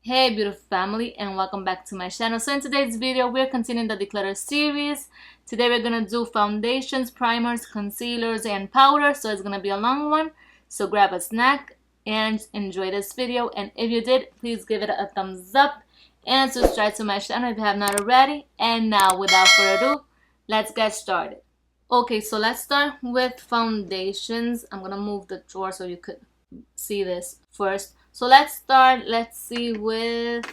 Hey beautiful family, and welcome back to my channel. So in today's video we're continuing the Declutter series. Today we're gonna do foundations, primers, concealers, and powder. So it's gonna be a long one, so grab a snack and enjoy this video. And if you did, please give it a thumbs up and subscribe to my channel if you have not already. And now without further ado, let's get started. Okay, so let's start with foundations. I'm gonna move the drawer so you could see this first. So let's see, with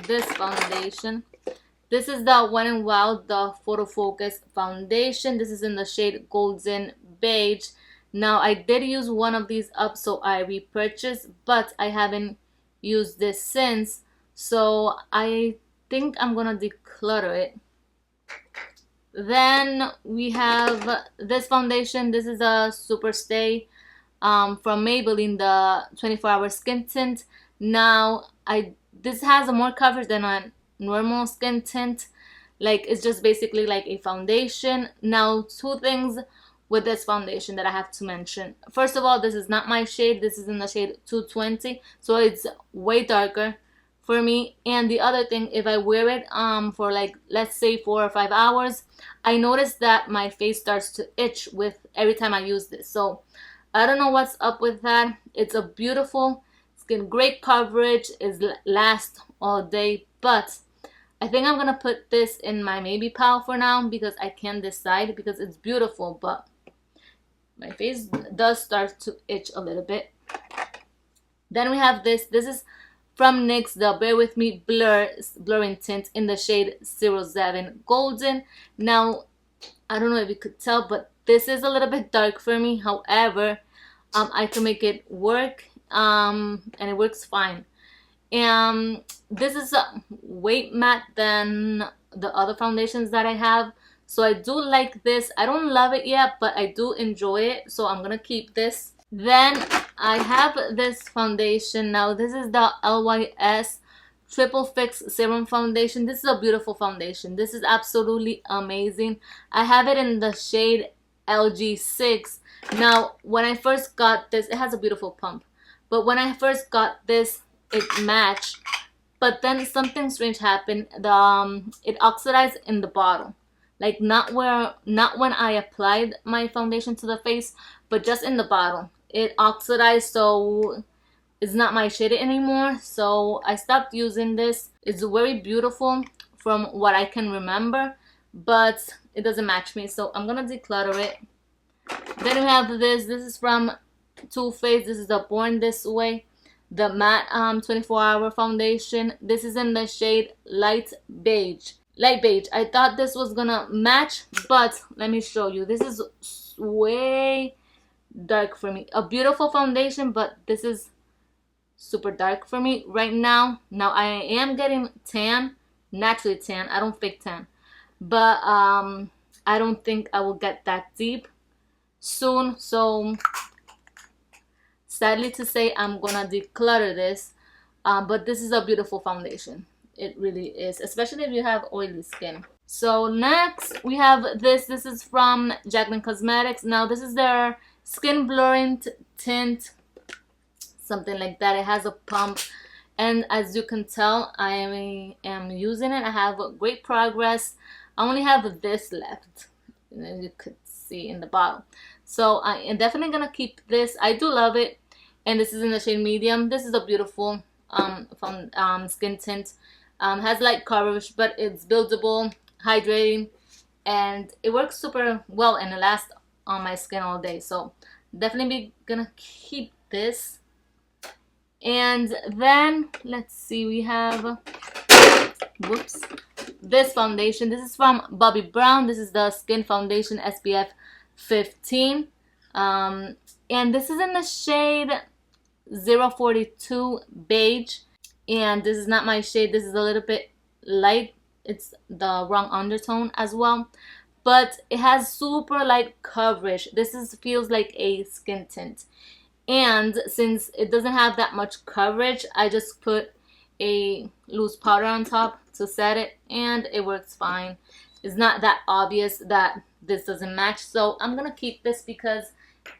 this foundation. This is the Wet n Wild, the Photo Focus foundation. This is in the shade Golden Beige. Now I did use one of these up, so I repurchased, but I haven't used this since, so I think I'm gonna declutter it. Then we have this foundation. This is a Super Stay from Maybelline, the 24-hour skin tint. Now this has a more coverage than a normal skin tint. Like, it's just basically like a foundation. Now, two things with this foundation that I have to mention. First of all, this is not my shade. This is in the shade 220, so it's way darker for me. And the other thing, if I wear it for, like, let's say 4 or 5 hours, I notice that my face starts to itch with every time I use this. So I don't know what's up with that. It's a beautiful skin, great coverage, is lasts all day, but I think I'm gonna put this in my maybe pile for now because I can't decide, because it's beautiful, but my face does start to itch a little bit. Then we have this. This is from NYX, the Bear With Me blurring tint in the shade 07 Golden. Now, I don't know if you could tell, but this is a little bit dark for me. However, I can make it work, and it works fine. And this is way matte than the other foundations that I have, so I do like this. I don't love it yet, but I do enjoy it, so I'm gonna keep this. Then I have this foundation. Now this is the LYS Triple Fix Serum Foundation. This is a beautiful foundation. This is absolutely amazing. I have it in the shade LG6. Now, when I first got this, it has a beautiful pump, but when I first got this, it matched, but then something strange happened. It oxidized in the bottle, like not when I applied my foundation to the face, but just in the bottle. It oxidized, so it's not my shade anymore, so I stopped using this. It's very beautiful from what I can remember, but it doesn't match me, so I'm gonna declutter it. Then we have this. This is from Too Faced. This is the Born This Way, the matte 24-hour foundation. This is in the shade light beige. I thought this was gonna match, but let me show you. This is way dark for me. A beautiful foundation, but this is super dark for me right now. Now I am getting tan, naturally tan. I don't fake tan, but I don't think I will get that deep soon, so sadly to say, I'm gonna declutter this, but this is a beautiful foundation. It really is, especially if you have oily skin. So next we have this. This is from Jaclyn Cosmetics. Now this is their skin blurring tint, something like that. It has a pump, and as you can tell, I am using it. I have great progress. I only have this left, and you could see in the bottle, so I am definitely gonna keep this. I do love it, and this is in the shade medium. This is a beautiful skin tint. Has light coverage, but it's buildable, hydrating, and it works super well, and it lasts on my skin all day, so definitely gonna keep this. And then let's see, we have this foundation. This is from Bobbi Brown. This is the Skin Foundation SPF 15, and this is in the shade 042 Beige, and this is not my shade. This is a little bit light. It's the wrong undertone as well, but it has super light coverage. This feels like a skin tint, and since it doesn't have that much coverage, I just put a loose powder on top to set it, and it works fine. It's not that obvious that this doesn't match, so I'm gonna keep this because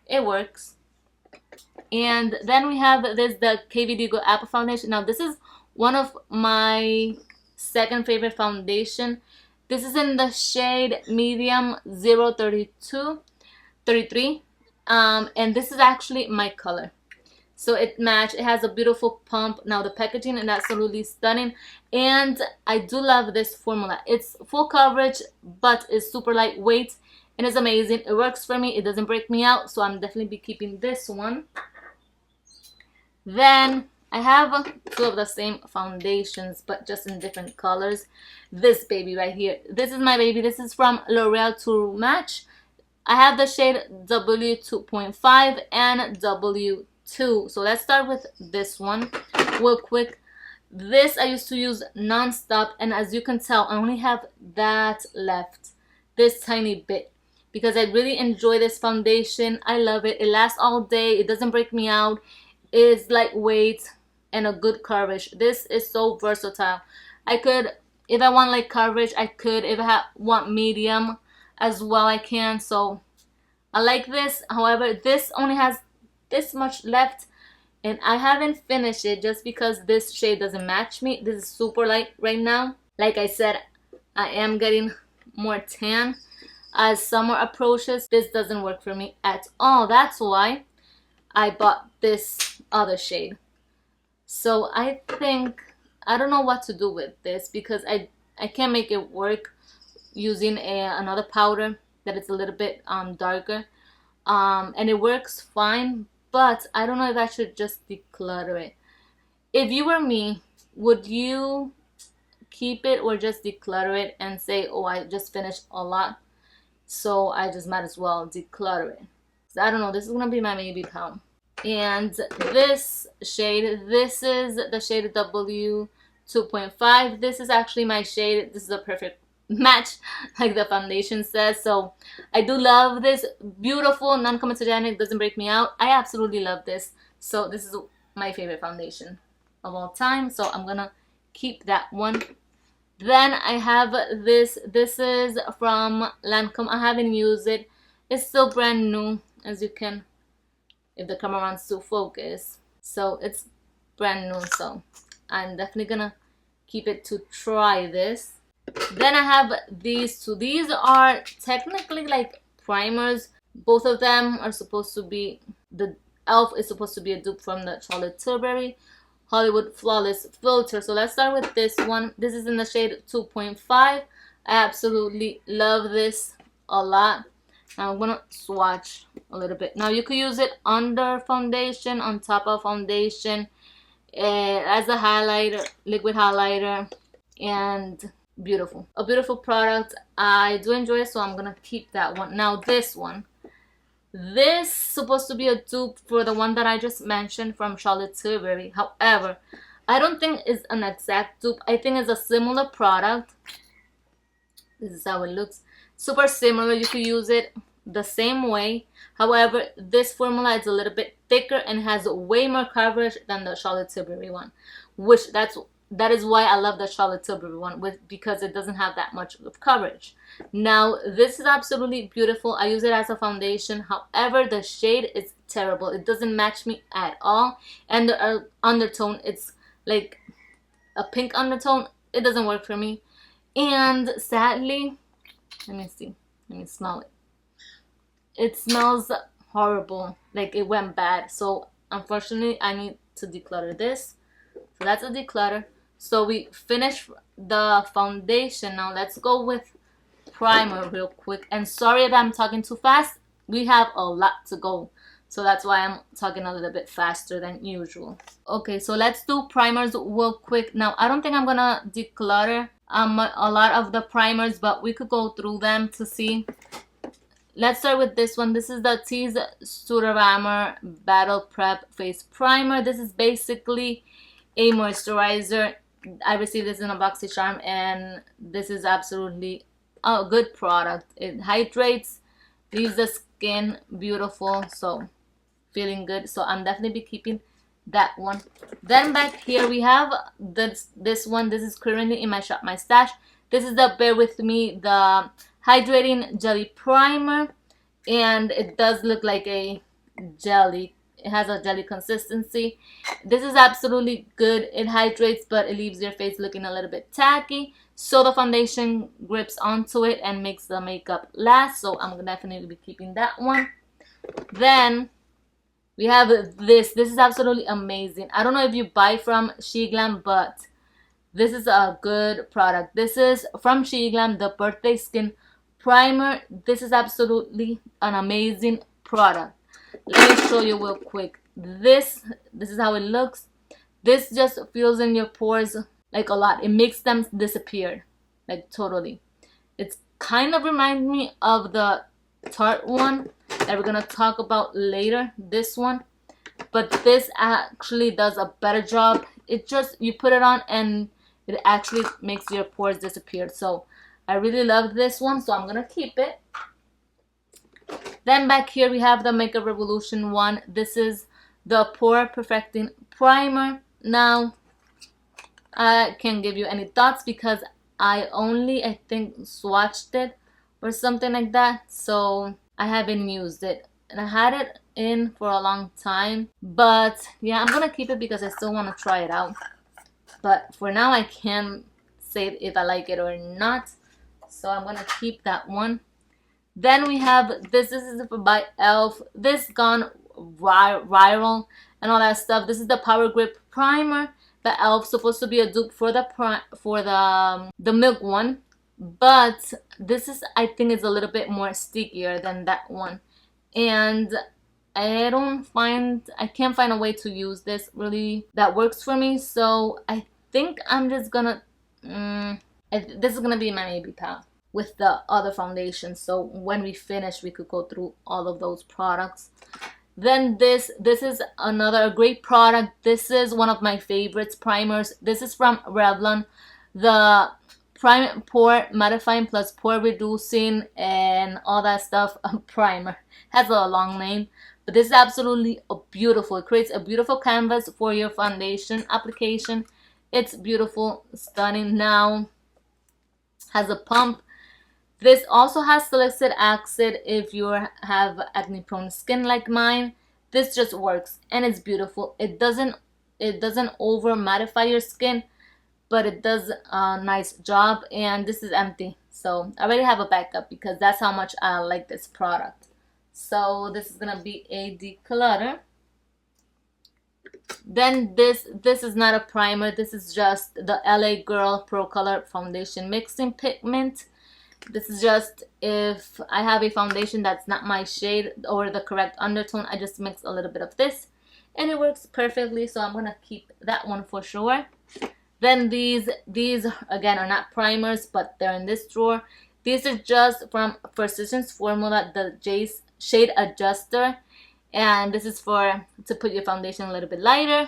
it works. And then we have this, the KVD Go Apple Foundation. Now this is one of my second favorite foundation. This is in the shade medium 032 33, and this is actually my color. So it has a beautiful pump. Now the packaging is absolutely stunning, and I do love this formula. It's full coverage, but it's super lightweight and it's amazing. It works for me. It doesn't break me out, so I'm definitely be keeping this one. Then I have two of the same foundations, but just in different colors. This baby right here. This is my baby. This is from L'Oreal to Match. I have the shade W2.5 and W2. So let's start with this one real quick. This I used to use non-stop, and as you can tell, I only have that left, this tiny bit, because I really enjoy this foundation. I love it. It lasts all day. It doesn't break me out. It's lightweight and a good coverage. This is so versatile. I could, if I want like coverage, I could. If I want medium as well, I can. So I like this. However, this only has this much left, and I haven't finished it just because this shade doesn't match me. This is super light right now. Like I said, I am getting more tan as summer approaches. This doesn't work for me at all. That's why I bought this other shade. So I think, I don't know what to do with this, because I can't make it work using another powder that is a little bit darker, and it works fine, but I don't know if I should just declutter it. If you were me, would you keep it or just declutter it and say, oh, I just finished a lot, so I just might as well declutter it? So I don't know, this is gonna be my maybe pound. And this shade, this is the shade W2.5. This is actually my shade. This is a perfect match, like the foundation says. So I do love this. Beautiful, non-comedogenic, doesn't break me out. I absolutely love this. So this is my favorite foundation of all time. So I'm gonna keep that one. Then I have this. This is from Lancome. I haven't used it. It's still brand new, as you can, if the camera wants to focus. So it's brand new, so I'm definitely gonna keep it to try this. Then I have these two. These are technically like primers. Both of them are supposed to be, the e.l.f. is supposed to be a dupe from the Charlotte Tilbury Hollywood Flawless Filter. So let's start with this one. This is in the shade 2.5. I absolutely love this a lot. Now I'm gonna swatch a little bit. Now you could use it under foundation, on top of foundation, as a highlighter, liquid highlighter, and beautiful. A beautiful product. I do enjoy it, so I'm gonna keep that one. Now this one. This is supposed to be a dupe for the one that I just mentioned from Charlotte Tilbury. However, I don't think it's an exact dupe. I think it's a similar product. This is how it looks. Super similar. You could use it the same way. However, this formula is a little bit thicker and has way more coverage than the Charlotte Tilbury one, which that is why I love the Charlotte Tilbury one, because it doesn't have that much of coverage. Now this is absolutely beautiful. I use it as a foundation. However, the shade is terrible. It doesn't match me at all, and the undertone, it's like a pink undertone. It doesn't work for me, and sadly, let me see, let me smell it. It smells horrible, like it went bad. So unfortunately I need to declutter this. So that's a declutter. So we finished the foundation. Now let's go with primer real quick. And sorry if I'm talking too fast. We have a lot to go, so that's why I'm talking a little bit faster than usual. Okay, so let's do primers real quick. Now I don't think I'm gonna declutter a lot of the primers, but we could go through them to see. Let's start with this one. This is the Tease Sudaramer Battle Prep Face Primer. This is basically a moisturizer. I received this in a BoxyCharm, and this is absolutely a good product. It hydrates, leaves the skin beautiful, so feeling good. So I'm definitely be keeping that one. Then back here we have this one. This is currently in my shop, my stash. This is the Bear With Me, the Hydrating Jelly Primer, and it does look like a jelly. It has a jelly consistency. This is absolutely good. It hydrates, but it leaves your face looking a little bit tacky. So the foundation grips onto it and makes the makeup last. So I'm definitely be keeping that one. Then we have this. This is absolutely amazing. I don't know if you buy from SheGlam, but this is a good product. This is from SheGlam, the Birthday Skin Primer. This is absolutely an amazing product. Let me show you real quick. This is how it looks. This just fills in your pores like a lot. It makes them disappear, like totally. It's kind of reminds me of the Tarte one that we're gonna talk about later, this one. But this actually does a better job. It just, you put it on and it actually makes your pores disappear. So I really love this one, so I'm gonna keep it. Then back here we have the Makeup Revolution one. This is the Pore Perfecting Primer. Now, I can't give you any thoughts because I only, I think, swatched it or something like that. So I haven't used it. And I had it in for a long time. But yeah, I'm going to keep it because I still want to try it out. But for now, I can't say if I like it or not. So I'm going to keep that one. Then we have this is by e.l.f. This gone viral and all that stuff. This is the Power Grip Primer. The e.l.f. supposed to be a dupe for the milk one, but this is, I think, is a little bit more stickier than that one, and I can't find a way to use this really that works for me. So I think I'm just gonna this is gonna be my maybe pal with the other foundation. So when we finish, we could go through all of those products. Then this is another great product. This is one of my favorites primers. This is from Revlon, the Pore Mattifying plus Pore Reducing and all that stuff primer. Has a long name, but this is absolutely beautiful. It creates a beautiful canvas for your foundation application. It's beautiful, stunning. Now has a pump. This also has salicylic acid if you have acne prone skin like mine. This just works and it's beautiful. It doesn't over mattify your skin, but it does a nice job. And this is empty, so I already have a backup because that's how much I like this product. So this is gonna be a declutter. Then this is not a primer. This is just the LA Girl Pro Color Foundation Mixing Pigment. This is just if I have a foundation that's not my shade or the correct undertone, I just mix a little bit of this and it works perfectly. So I'm gonna keep that one for sure. Then these again are not primers, but they're in this drawer. These are just from Precision's Formula, the Shade Adjuster, and this is for to put your foundation a little bit lighter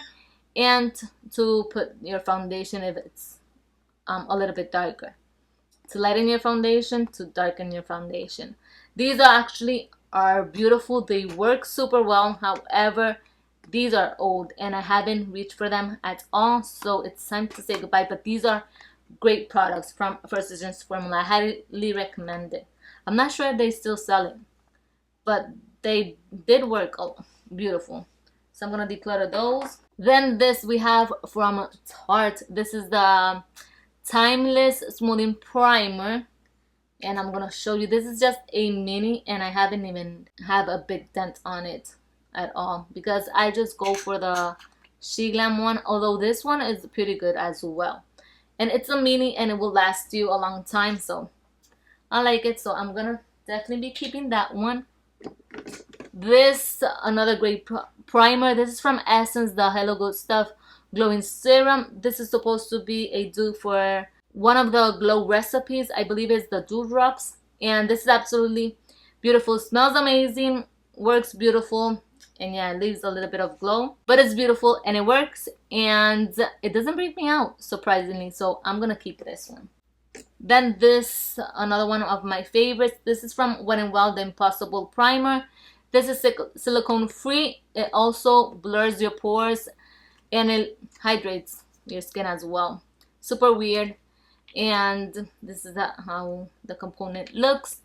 and to put your foundation if it's a little bit darker. To lighten your foundation, to darken your foundation. These are beautiful. They work super well. However, these are old and I haven't reached for them at all. So it's time to say goodbye. But these are great products from Precision's Formula. I highly recommend it. I'm not sure if they still sell it, but they did work beautiful. So I'm going to declutter those. Then this we have from Tarte. This is the Timeless Smoothing Primer, and I'm gonna show you. This is just a mini and I haven't even have a big dent on it at all because I just go for the SheGlam one, although this one is pretty good as well, and it's a mini and it will last you a long time, so I like it. So I'm gonna definitely be keeping that one. This another great primer. This is from Essence, the Hello Good Stuff Glowing Serum. This is supposed to be a dupe for one of the glow recipes. I believe it's the Dewdrops. And this is absolutely beautiful. Smells amazing. Works beautiful. And yeah, it leaves a little bit of glow. But it's beautiful and it works. And it doesn't break me out, surprisingly. So I'm going to keep this one. Then this, another one of my favorites. This is from Wet n Wild, the Impossible Primer. This is silicone free. It also blurs your pores and it hydrates your skin as well. Super weird. And this is how the component looks.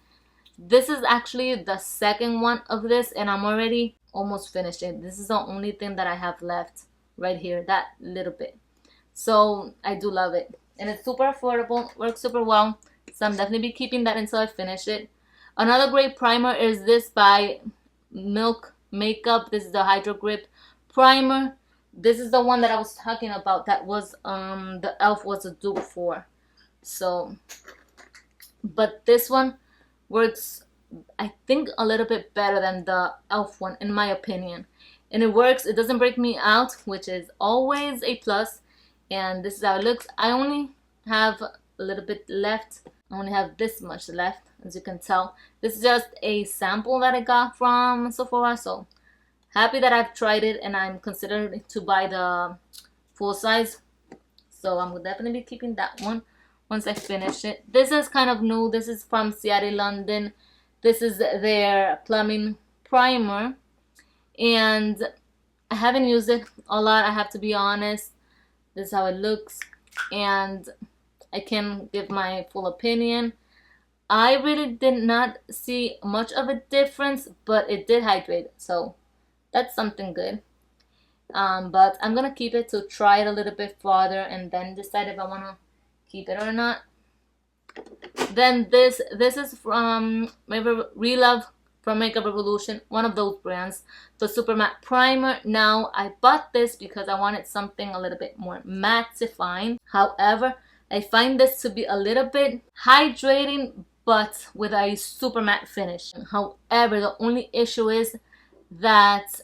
This is actually the second one of this and I'm already almost finished it. This is the only thing that I have left right here, that little bit. So I do love it. And it's super affordable, works super well. So I'm definitely be keeping that until I finish it. Another great primer is this by Milk Makeup. This is the Hydro Grip Primer. This is the one that I was talking about that was the e.l.f. was a dupe for. So, but this one works, I think, a little bit better than the e.l.f. one, in my opinion. And it works, it doesn't break me out, which is always a plus. And this is how it looks. I only have a little bit left. I only have this much left, as you can tell. This is just a sample that I got from Sephora, so happy that I've tried it, and I'm considering to buy the full size. So I'm definitely keeping that one once I finish it. This is kind of new. This is from Seattle, London. This is their plumbing primer, and I haven't used it a lot, I have to be honest. This is how it looks, and I can give my full opinion. I really did not see much of a difference, but it did hydrate, so that's something good. But I'm gonna keep it to try it a little bit farther and then decide if I wanna keep it or not. Then this is from Relove from Makeup Revolution, one of those brands, the Super Matte Primer. Now I bought this because I wanted something a little bit more mattifying. However, I find this to be a little bit hydrating, but with a super matte finish. However, the only issue is that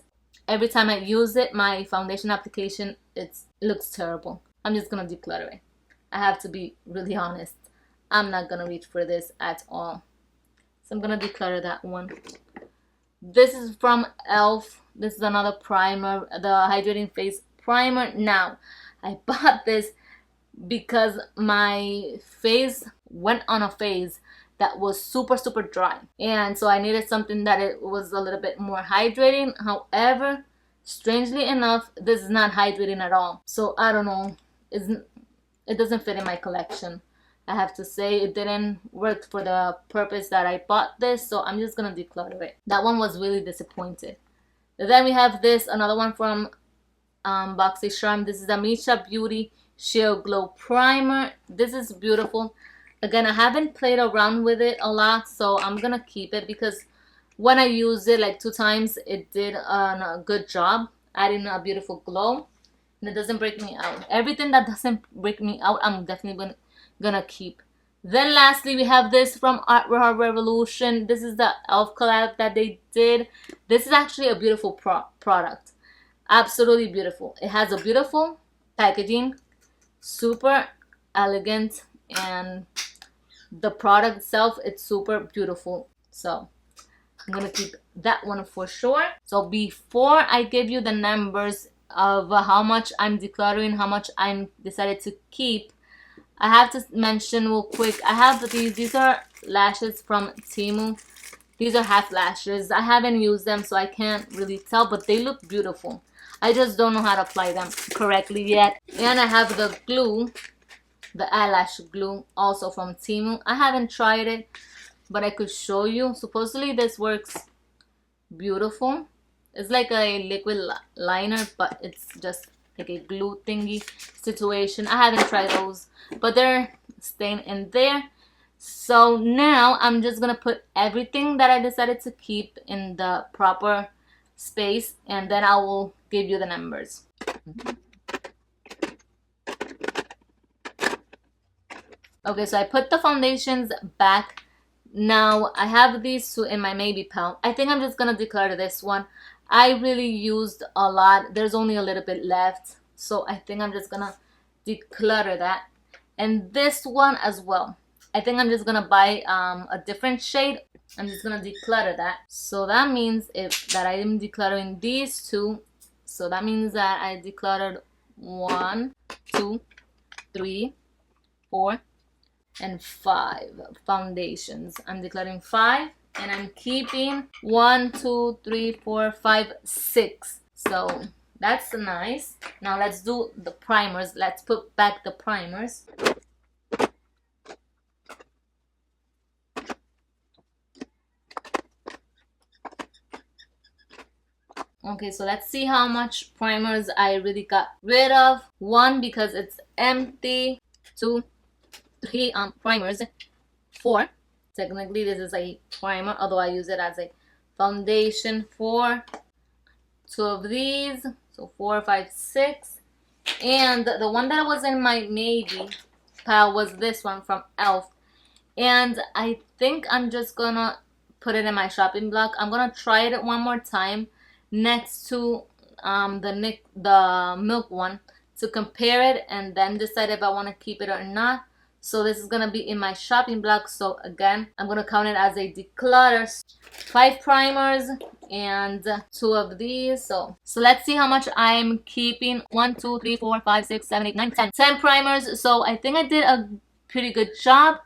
every time I use it, my foundation application, it looks terrible. I'm just gonna declutter it. I have to be really honest. I'm not gonna reach for this at all. So I'm gonna declutter that one. This is from e.l.f. This is another primer, the Hydrating Face Primer. Now, I bought this because my face went on a phase that was super dry, and so I needed something that it was a little bit more hydrating. However, strangely enough, this is not hydrating at all. So I don't know, it doesn't fit in my collection. I have to say it didn't work for the purpose that I bought this, so I'm just gonna declutter it. That one was really disappointed. Then we have this, another one from BoxyCharm. This is the Misha Beauty Sheer Glow Primer. This is beautiful. Again, I haven't played around with it a lot, so I'm gonna keep it because when I used it like 2 times, it did a good job adding a beautiful glow, and it doesn't break me out. Everything that doesn't break me out, I'm definitely gonna keep. Then lastly, we have this from Art Revolution. This is the e.l.f. collab that they did. This is actually a beautiful product. Absolutely beautiful. It has a beautiful packaging, super elegant, and the product itself, it's super beautiful. So I'm gonna keep that one for sure. So before I give you the numbers of how much I'm decluttering, how much I'm decided to keep, I have to mention real quick, I have these are lashes from Temu. These are half lashes. I haven't used them, so I can't really tell, but they look beautiful. I just don't know how to apply them correctly yet. And I have the glue, the eyelash glue, also from Temu. I haven't tried it, but I could show you. Supposedly this works beautiful. It's like a liquid liner, but it's just like a glue thingy situation. I haven't tried those, but they're staying in there. So now I'm just gonna put everything that I decided to keep in the proper space, and then I will give you the numbers. Okay, so I put the foundations back. Now I have these two in my maybe pile. I think I'm just gonna declutter this one. I really used a lot. There's only a little bit left, so I think I'm just gonna declutter that. And this one as well. I think I'm just gonna buy a different shade. I'm just gonna declutter that. So that means that I am decluttering these two. So that means that I decluttered 1, 2, 3, 4, and 5 foundations. I'm decluttering 5, and I'm keeping 1, 2, 3, 4, 5, 6. So that's nice. Now let's do the primers. Let's put back the primers. Okay, so let's see how much primers I really got rid of. 1, because it's empty. 2, 3 primers. 4, technically this is a primer, although I use it as a foundation. 4, 2 of these, so 4, 5, 6. And the one that was in my maybe pile was this one from Elf. And I think I'm just gonna put it in my shopping block. I'm gonna try it one more time next to the milk one to compare it and then decide if I want to keep it or not. So this is gonna be in my shopping block. So again, I'm gonna count it as a declutter. 5 primers and 2 of these. So let's see how much I'm keeping. 1, 2, 3, 4, 5, 6, 7, 8, 9, 10. 10 primers. So I think I did a pretty good job.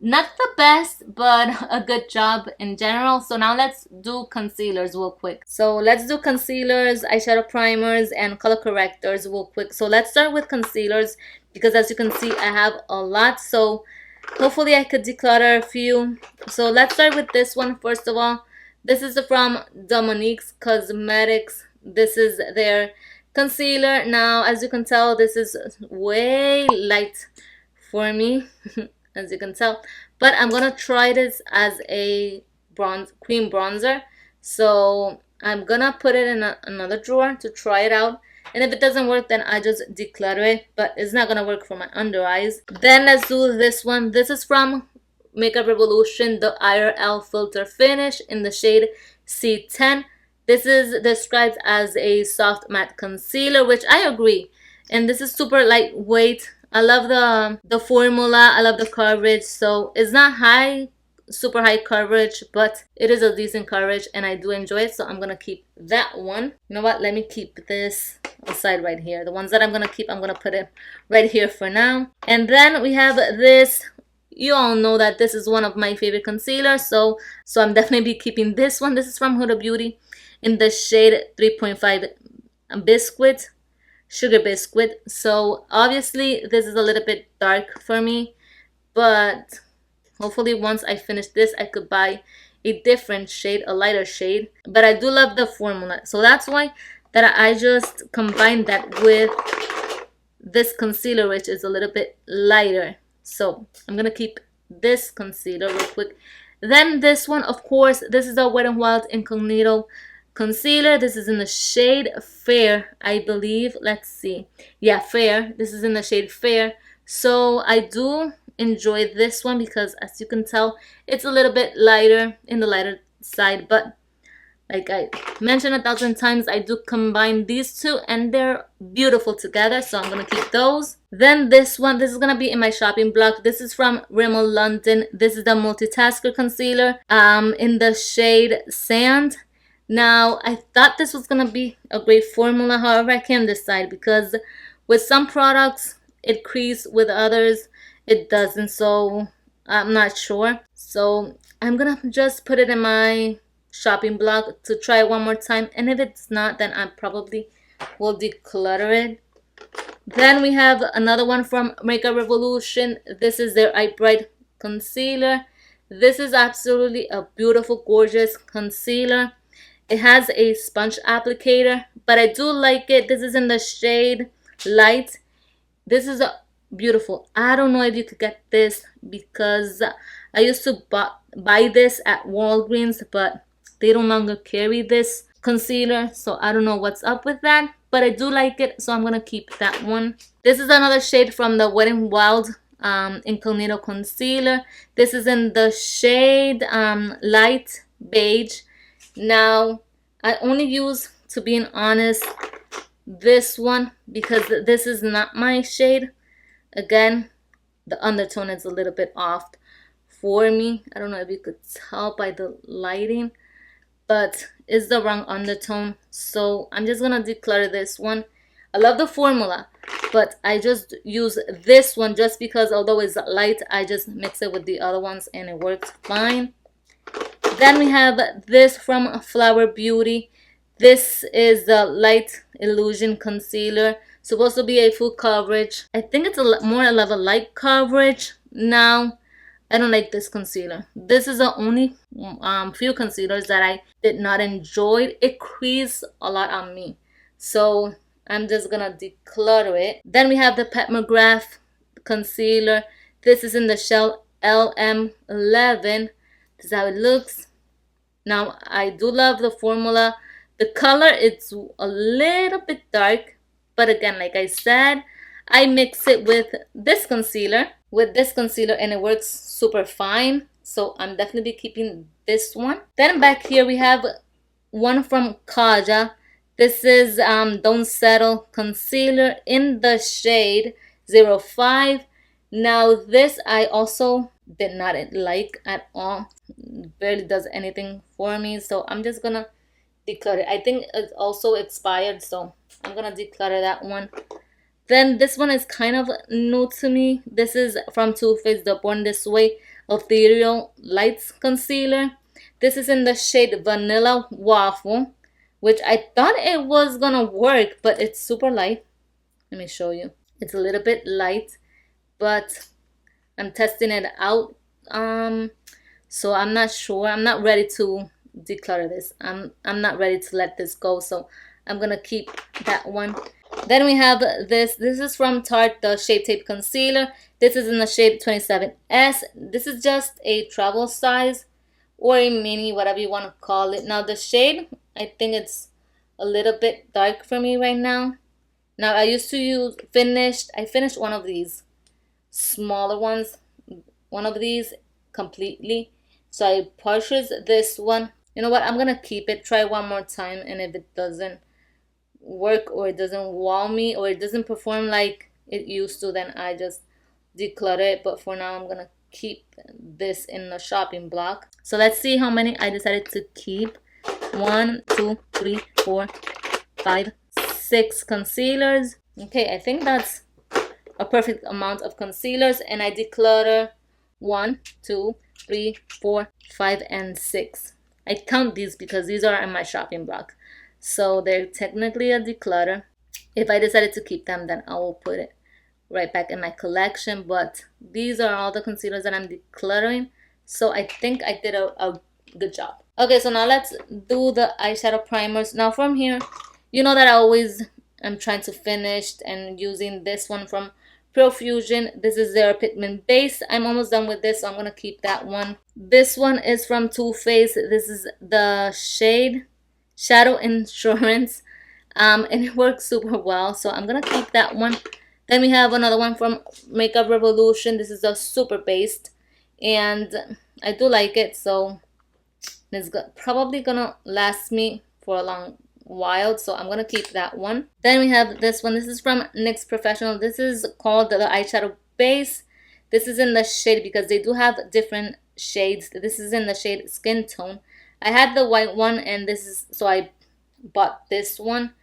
Not the best, but a good job in general. So now let's do concealers real quick. So let's do concealers, eyeshadow primers, and color correctors real quick. So let's start with concealers because as you can see, I have a lot. So hopefully I could declutter a few. So let's start with this one first of all. This is from Dominique's Cosmetics. This is their concealer. Now, as you can tell, this is way light for me. As you can tell, but I'm gonna try this as a cream bronzer. So I'm gonna put it in another drawer to try it out, and if it doesn't work, then I just declutter it, but it's not gonna work for my under eyes. Then let's do this one. This is from Makeup Revolution, the IRL Filter Finish in the shade C10. This is described as a soft matte concealer, which I agree, and this is super lightweight. I love the formula. I love the coverage. So it's not super high coverage, but it is a decent coverage and I do enjoy it. So I'm gonna keep that one. You know what? Let me keep this aside right here. The ones that I'm gonna keep, I'm gonna put it right here for now. And then we have this. You all know that this is one of my favorite concealers. So I'm definitely keeping this one. This is from Huda Beauty in the shade 3.5 Biscuit. Sugar Biscuit. So obviously this is a little bit dark for me, but hopefully once I finish this I could buy a different shade, a lighter shade. But I do love the formula, so that's why that I just combined that with this concealer, which is a little bit lighter. So I'm gonna keep this concealer real quick. Then this one, of course, this is the Wet n Wild Incognito concealer. This is in the shade Fair, I believe. Let's see. Yeah, Fair. This is in the shade Fair. So I do enjoy this one because as you can tell, it's a little bit lighter, in the lighter side, but like I mentioned 1,000 times, I do combine these two and they're beautiful together, so I'm gonna keep those. Then this one, this is gonna be in my shopping block. This is from Rimmel London. This is the Multitasker concealer in the shade Sand. Now, I thought this was going to be a great formula, however, I can't decide because with some products, it creases, with others, it doesn't, so I'm not sure. So I'm going to just put it in my shopping block to try it one more time, and if it's not, then I probably will declutter it. Then we have another one from Makeup Revolution. This is their Eye Bright concealer. This is absolutely a beautiful, gorgeous concealer. It has a sponge applicator, but I do like it. This is in the shade Light. This is beautiful. I don't know if you could get this because I used to buy this at Walgreens, but they no longer carry this concealer, so I don't know what's up with that, but I do like it, so I'm gonna keep that one. This is another shade from the Wet n Wild Incognito concealer. This is in the shade Light Beige. Now, I only use, to being honest, this one because this is not my shade. Again, the undertone is a little bit off for me. I don't know if you could tell by the lighting, but it's the wrong undertone. So I'm just going to declutter this one. I love the formula, but I just use this one just because although it's light, I just mix it with the other ones and it works fine. Then we have this from Flower Beauty. This is the Light Illusion Concealer. Supposed to be a full coverage. I think it's more of a light coverage. Now, I don't like this concealer. This is the only few concealers that I did not enjoy. It creased a lot on me. So I'm just gonna declutter it. Then we have the Pat McGrath concealer. This is in the shade LM11. This is how it looks. Now I do love the formula. The color, it's a little bit dark, but again, like I said, I mix it with this concealer and it works super fine. So I'm definitely keeping this one. Then back here we have one from Kaja. This is Don't Settle concealer in the shade 05. Now this I also did not like at all. Barely does anything for me, so I'm just gonna declutter it. I think it's also expired, so I'm gonna declutter that one. Then this one is kind of new to me. This is from Too Faced, the Born This Way Ethereal Lights Concealer. This is in the shade Vanilla Waffle, which I thought it was gonna work, but it's super light. Let me show you. It's a little bit light, but I'm testing it out. So I'm not sure. I'm not ready to declutter this. I'm not ready to let this go, so I'm gonna keep that one. Then we have this. This is from Tarte, the Shape Tape Concealer. This is in the shade 27S. This is just a travel size or a mini, whatever you want to call it. Now the shade, I think it's a little bit dark for me right now. Now I used to use I finished one of these smaller ones, one of these completely. So I purchased this one. You know what? I'm gonna keep it, try one more time, and if it doesn't work or it doesn't wow me or it doesn't perform like it used to, then I just declutter it. But for now I'm gonna keep this in the shopping block. So let's see how many I decided to keep. 1, 2, 3, 4, 5, 6 concealers. Okay, I think that's a perfect amount of concealers, and I declutter 1, 2, 3, 4, 5, and 6. I count these because these are in my shopping block, so they're technically a declutter. If I decided to keep them, then I will put it right back in my collection, but these are all the concealers that I'm decluttering, so I think I did a good job. Okay, so now let's do the eyeshadow primers. Now from here, you know that I always am trying to finish and using this one from Profusion. This is their pigment base. I'm almost done with this, so I'm gonna keep that one. This one is from Too Faced. This is the shade Shadow Insurance, and it works super well, so I'm gonna keep that one. Then we have another one from Makeup Revolution. This is a super base, and I do like it, so it's probably gonna last me for a long while, so I'm gonna keep that one. Then we have this one. This is from NYX Professional. This is called the eyeshadow base. This is in the shade, because they do have different shades. This is in the shade Skin Tone. I had the white one, and this is, so I bought this one,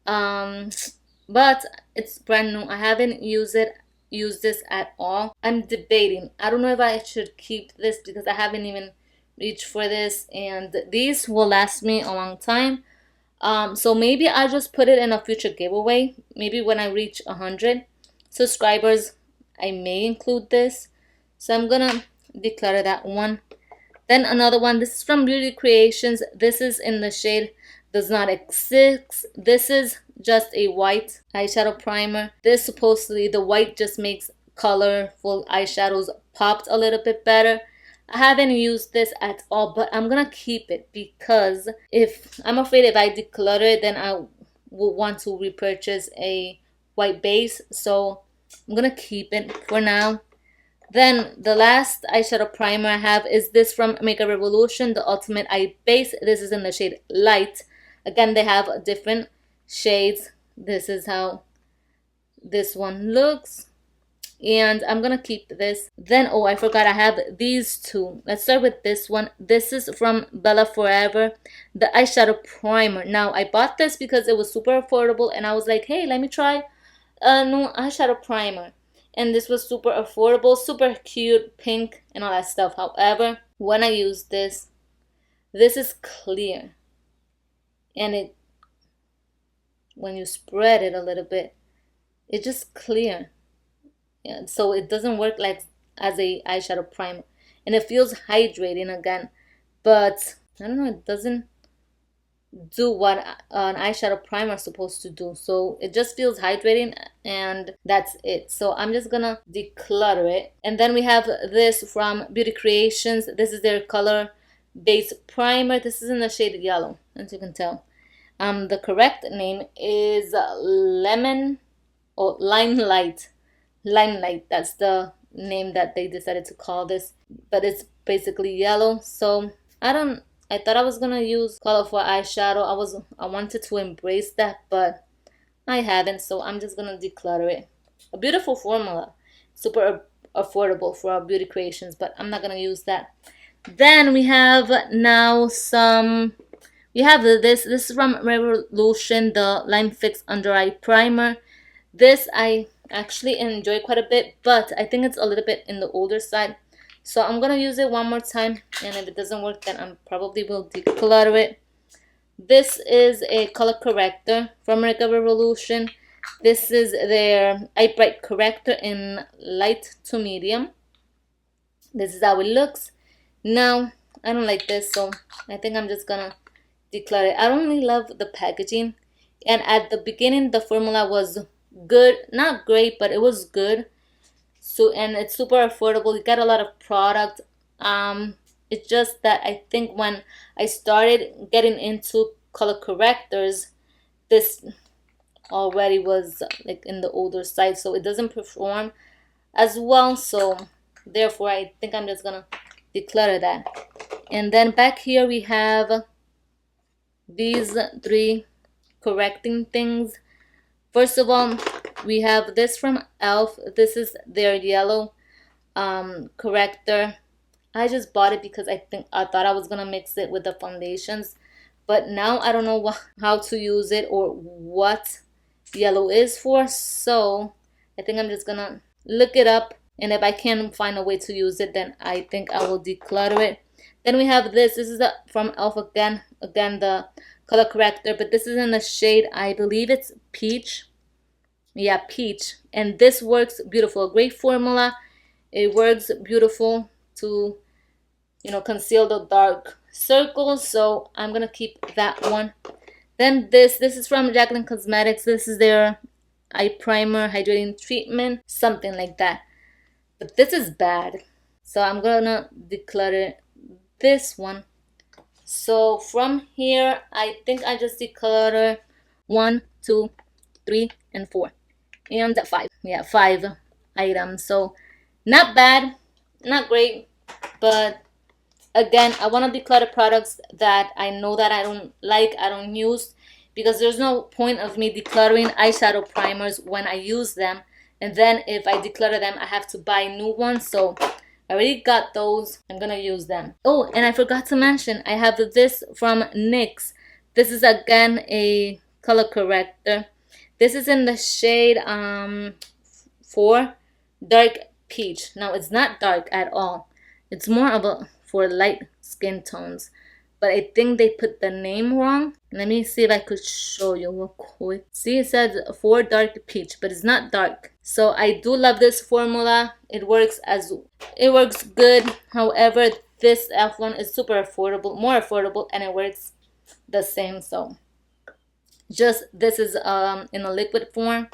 but it's brand new. I haven't used this at all. I'm debating. I don't know if I should keep this because I haven't even reached for this, and these will last me a long time. So maybe I'll just put it in a future giveaway. Maybe when I reach 100 subscribers, I may include this. So I'm gonna declutter that one. Then another one. This is from Beauty Creations. This is in the shade Does Not Exist. This is just a white eyeshadow primer. This supposedly, the white just makes colorful eyeshadows popped a little bit better. I haven't used this at all, but I'm gonna keep it because I'm afraid if I declutter it, then I will want to repurchase a white base. So I'm gonna keep it for now. Then the last eyeshadow primer I have is this from Makeup Revolution, the Ultimate Eye Base. This is in the shade Light. Again, they have different shades. This is how this one looks. And I'm gonna keep this. Then, oh, I forgot, I have these two. Let's start with this one. This is from Bella Forever, the eyeshadow primer. Now, I bought this because it was super affordable, and I was like, hey, let me try a new eyeshadow primer. And this was super affordable, super cute, pink, and all that stuff. However, when I use this is clear. And when you spread it a little bit, it's just clear. Yeah, so it doesn't work like as a eyeshadow primer, and it feels hydrating again, but I don't know, it doesn't do what an eyeshadow primer is supposed to do. So it just feels hydrating, and that's it. So I'm just gonna declutter it. And then we have this from Beauty Creations. This is their color base primer. This is in the shade yellow, as you can tell. The correct name is Lemon or Limelight. Limelight, that's the name that they decided to call this, but it's basically yellow. So I thought I was gonna use colorful eyeshadow. I wanted to embrace that, but I haven't, so I'm just gonna declutter it. A beautiful formula, super affordable for our Beauty Creations, but I'm not gonna use that. Then we have now this is from Revolution, the Lime Fix Under Eye Primer. This I actually enjoy quite a bit, but I think it's a little bit in the older side. So I'm going to use it one more time, and if it doesn't work, then I probably will declutter it. This is a color corrector from Makeup Revolution. This is their Eye Bright Corrector in light to medium. This is how it looks. Now, I don't like this, so I think I'm just going to declutter it. I don't really love the packaging. And at the beginning, the formula was good. Not great, but it was good. So, and it's super affordable. You get a lot of product. It's just that I think when I started getting into color correctors, this already was like in the older side, so it doesn't perform as well. So therefore, I think I'm just gonna declutter that. And then back here we have these three correcting things. First of all, we have this from e.l.f. This is their yellow corrector. I just bought it because I thought I was gonna mix it with the foundations, but now I don't know how to use it or what yellow is for. So I think I'm just gonna look it up, and if I can find a way to use it, then I think I will declutter it. Then we have this. This is from e.l.f. again the color corrector, but this is in the shade, I believe it's peach. Yeah, peach. And this works beautiful. A great formula. It works beautiful to, conceal the dark circles. So I'm gonna keep that one. Then this is from Jaclyn Cosmetics. This is their eye primer hydrating treatment, something like that. But this is bad, so I'm gonna declutter this one. So from here, I think I just declutter 1, 2, 3, and 4, and 5. Yeah, 5 items. So not bad, not great, but again, I want to declutter products that I know that I don't like, I don't use, because there's no point of me decluttering eyeshadow primers when I use them, and then if I declutter them, I have to buy new ones. So I already got those. I'm gonna use them. Oh, and I forgot to mention, I have this from NYX. This is again a color corrector. This is in the shade 4, Dark Peach. Now it's not dark at all. It's more of a for light skin tones. But I think they put the name wrong. Let me see if I could show you real quick. See, it says 4 Dark Peach, but it's not dark. So I do love this formula. It works good. However, this e.l.f. one is super affordable, more affordable, and it works the same. So just this is in a liquid form.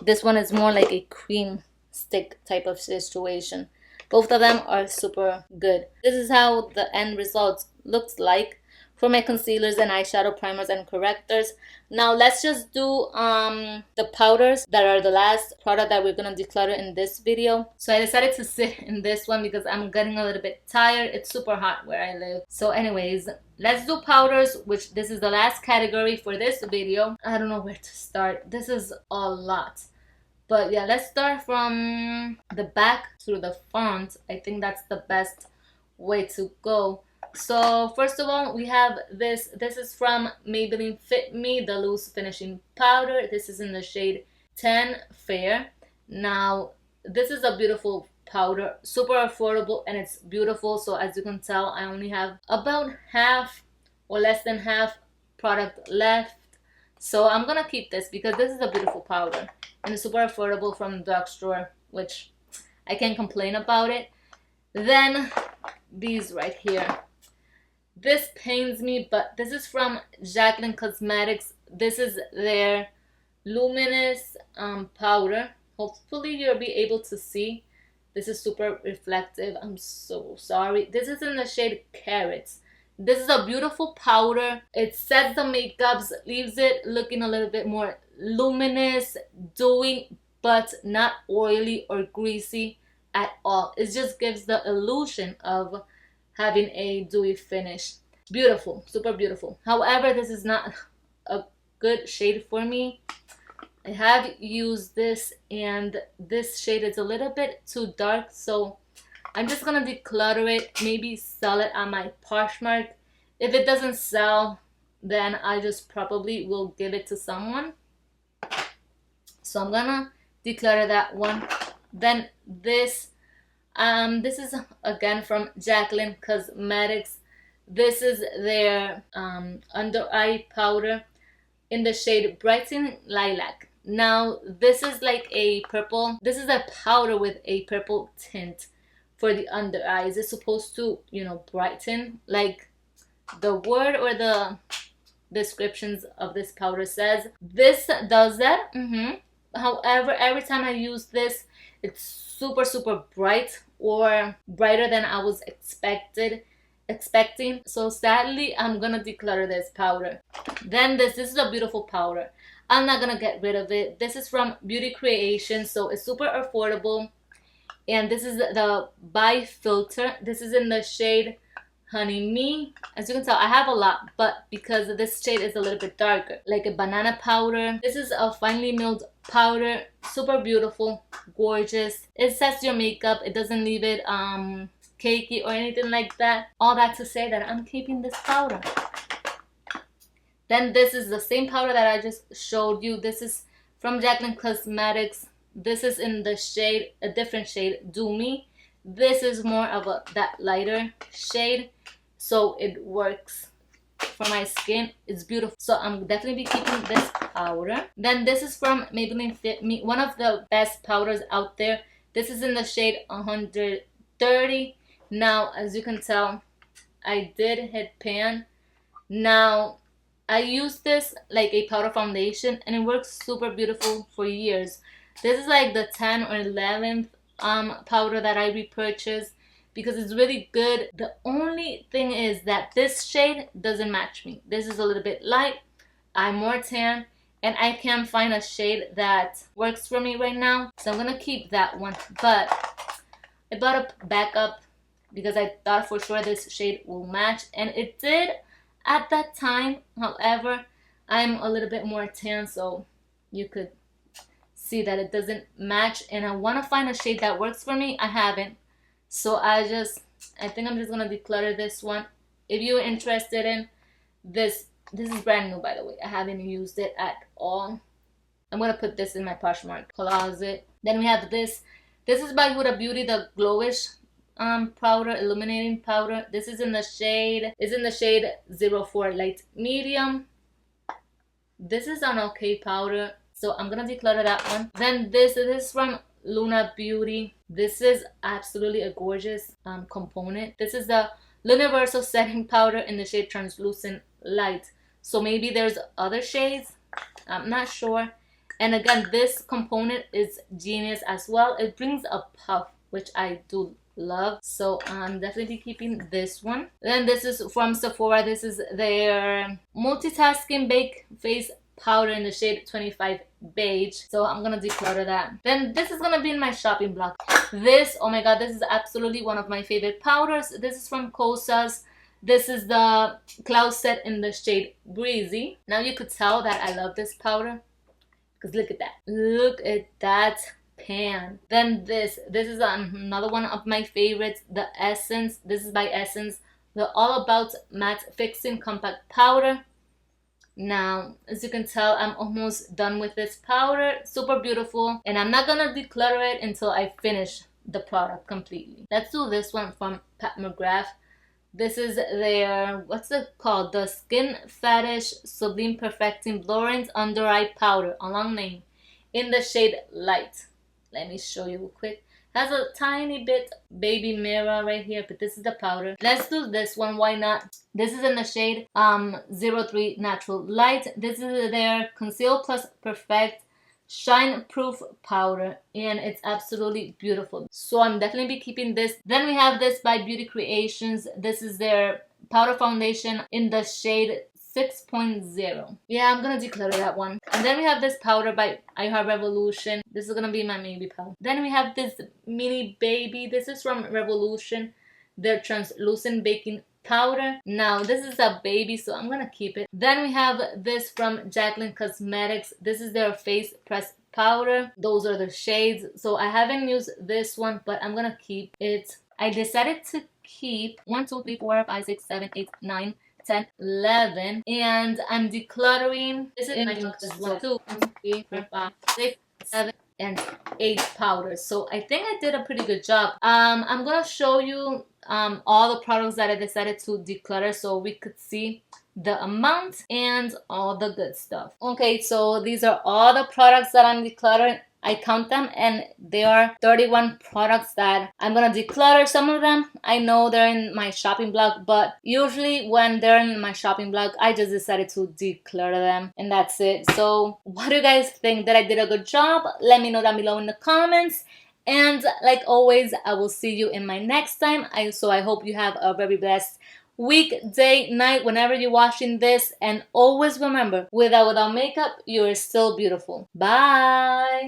This one is more like a cream stick type of situation. Both of them are super good. This is how the end result looks like for my concealers and eyeshadow primers and correctors. Now let's just do the powders that are the last product that we're gonna declutter in this video. So I decided to sit in this one because I'm getting a little bit tired. It's super hot where I live. So anyways, let's do powders, which this is the last category for this video. I don't know where to start. This is a lot. But yeah, let's start from the back through the front. I think that's the best way to go. So first of all, we have this. This is from Maybelline Fit Me, the loose finishing powder. This is in the shade 10 Fair. Now, this is a beautiful powder, super affordable, and it's beautiful. So as you can tell, I only have about half or less than half product left. So I'm gonna keep this because this is a beautiful powder and it's super affordable from the drugstore, which I can't complain about it. Then these right here. This pains me, but this is from Jacqueline Cosmetics. This is their luminous powder. Hopefully you'll be able to see. This is super reflective. I'm so sorry. This is in the shade Carrots. This is a beautiful powder. It sets the makeups, leaves it looking a little bit more luminous, dewy, but not oily or greasy at all. It just gives the illusion of having a dewy finish. Beautiful, super beautiful. However, this is not a good shade for me. I have used this and this shade is a little bit too dark, so I'm just gonna declutter it, maybe sell it on my Poshmark. If it doesn't sell, then I just probably will give it to someone. So I'm gonna declutter that one. Then this is again from Jacqueline Cosmetics. This is their under eye powder in the shade Brighten Lilac. Now this is like a purple. This is a powder with a purple tint for the under eyes. It's supposed to, you know, brighten, like the word or the descriptions of this powder says. This does that. However, every time I use this, it's super bright, or brighter than I was expecting. So sadly, I'm gonna declutter this powder. Then this is a beautiful powder. I'm not gonna get rid of it. This is from Beauty Creation, so it's super affordable. And this is the By Filter. This is in the shade Honey Me. As you can tell, I have a lot, but because this shade is a little bit darker, like a banana powder. This is a finely milled powder, super beautiful, gorgeous. It sets your makeup. It doesn't leave it cakey or anything like that. All that to say that I'm keeping this powder. Then this is the same powder that I just showed you. This is from Jacqueline Cosmetics. This is in the shade, a different shade, Do Me. This is more of that lighter shade, so it works for my skin. It's beautiful, so I'm definitely be keeping this powder. Then this is from Maybelline Fit Me, one of the best powders out there. This is in the shade 130. Now, as you can tell, I did hit pan. Now, I use this like a powder foundation, and it works super beautiful for years. This is like the 10th or 11th powder that I repurchased because it's really good. The only thing is that this shade doesn't match me. This is a little bit light. I'm more tan, and I can't find a shade that works for me right now. So I'm gonna keep that one. But I bought a backup because I thought for sure this shade will match, and it did at that time. However, I'm a little bit more tan, so you could see that it doesn't match, and I want to find a shade that works for me. I haven't, so I think I'm just gonna declutter this one. If you're interested in this is brand new, by the way. I haven't used it at all. I'm gonna put this in my Poshmark closet. Then we have this is by Huda Beauty, the glowish powder, illuminating powder. This is in the shade 04 light medium. This is an okay powder, so I'm gonna declutter that one. Then this is from Luna Beauty. This is absolutely a gorgeous component. This is the Universal Setting Powder in the shade Translucent Light. So maybe there's other shades, I'm not sure. And again, this component is genius as well. It brings a puff, which I do love, so I'm definitely keeping this one. Then this is from Sephora. This is their Multitasking Bake Face Powder in the shade 25 Beige, so I'm gonna declutter that. Then this is gonna be in my shopping block. This, oh my god, this is absolutely one of my favorite powders. This is from Kosas. This is the Cloud Set in the shade Breezy. Now you could tell that I love this powder because look at that pan. Then this is another one of my favorites, the Essence. This is by Essence, the All About Matte Fixing Compact Powder. Now, as you can tell, I'm almost done with this powder. Super beautiful, and I'm not gonna declutter it until I finish the product completely. Let's do this one from Pat McGrath. This is their, what's it called? The Skin Fetish Sublime Perfecting Blurrings Under Eye Powder, a long name, in the shade Light. Let me show you quick. Has a tiny bit baby mirror right here, but this is the powder. Let's do this one, why not? This is in the shade 03 Natural Light. This is their Conceal Plus Perfect Shine Proof powder, and it's absolutely beautiful. So I'm definitely be keeping this. Then we have this by Beauty Creations. This is their powder foundation in the shade 6.0. Yeah, I'm gonna declutter that one. And then we have this powder by iHeart Revolution. This is gonna be my maybe powder. Then we have this mini baby. This is from Revolution, their translucent baking powder. Now this is a baby, so I'm gonna keep it. Then we have this from Jaclyn Cosmetics. This is their face press powder. Those are the shades. So I haven't used this one, but I'm gonna keep it. I decided to keep 1, 2, 3, 4, 5, 6, 7, 8, 9, 10, 11, and I'm decluttering. This is my junk as well. 2, 3, 4, 5, 6, 7, and 8 powders. So I think I did a pretty good job. I'm gonna show you all the products that I decided to declutter so we could see the amount and all the good stuff. Okay, so these are all the products that I'm decluttering. I count them and there are 31 products that I'm gonna declutter. Some of them I know they're in my shopping blog, but usually when they're in my shopping blog, I just decided to declutter them and that's it. So what do you guys think? That I did a good job? Let me know down below in the comments. And like always, I will see you in my next time. So I hope you have a very blessed week, day, night, whenever you're watching this. And always remember, without makeup, you're still beautiful. Bye!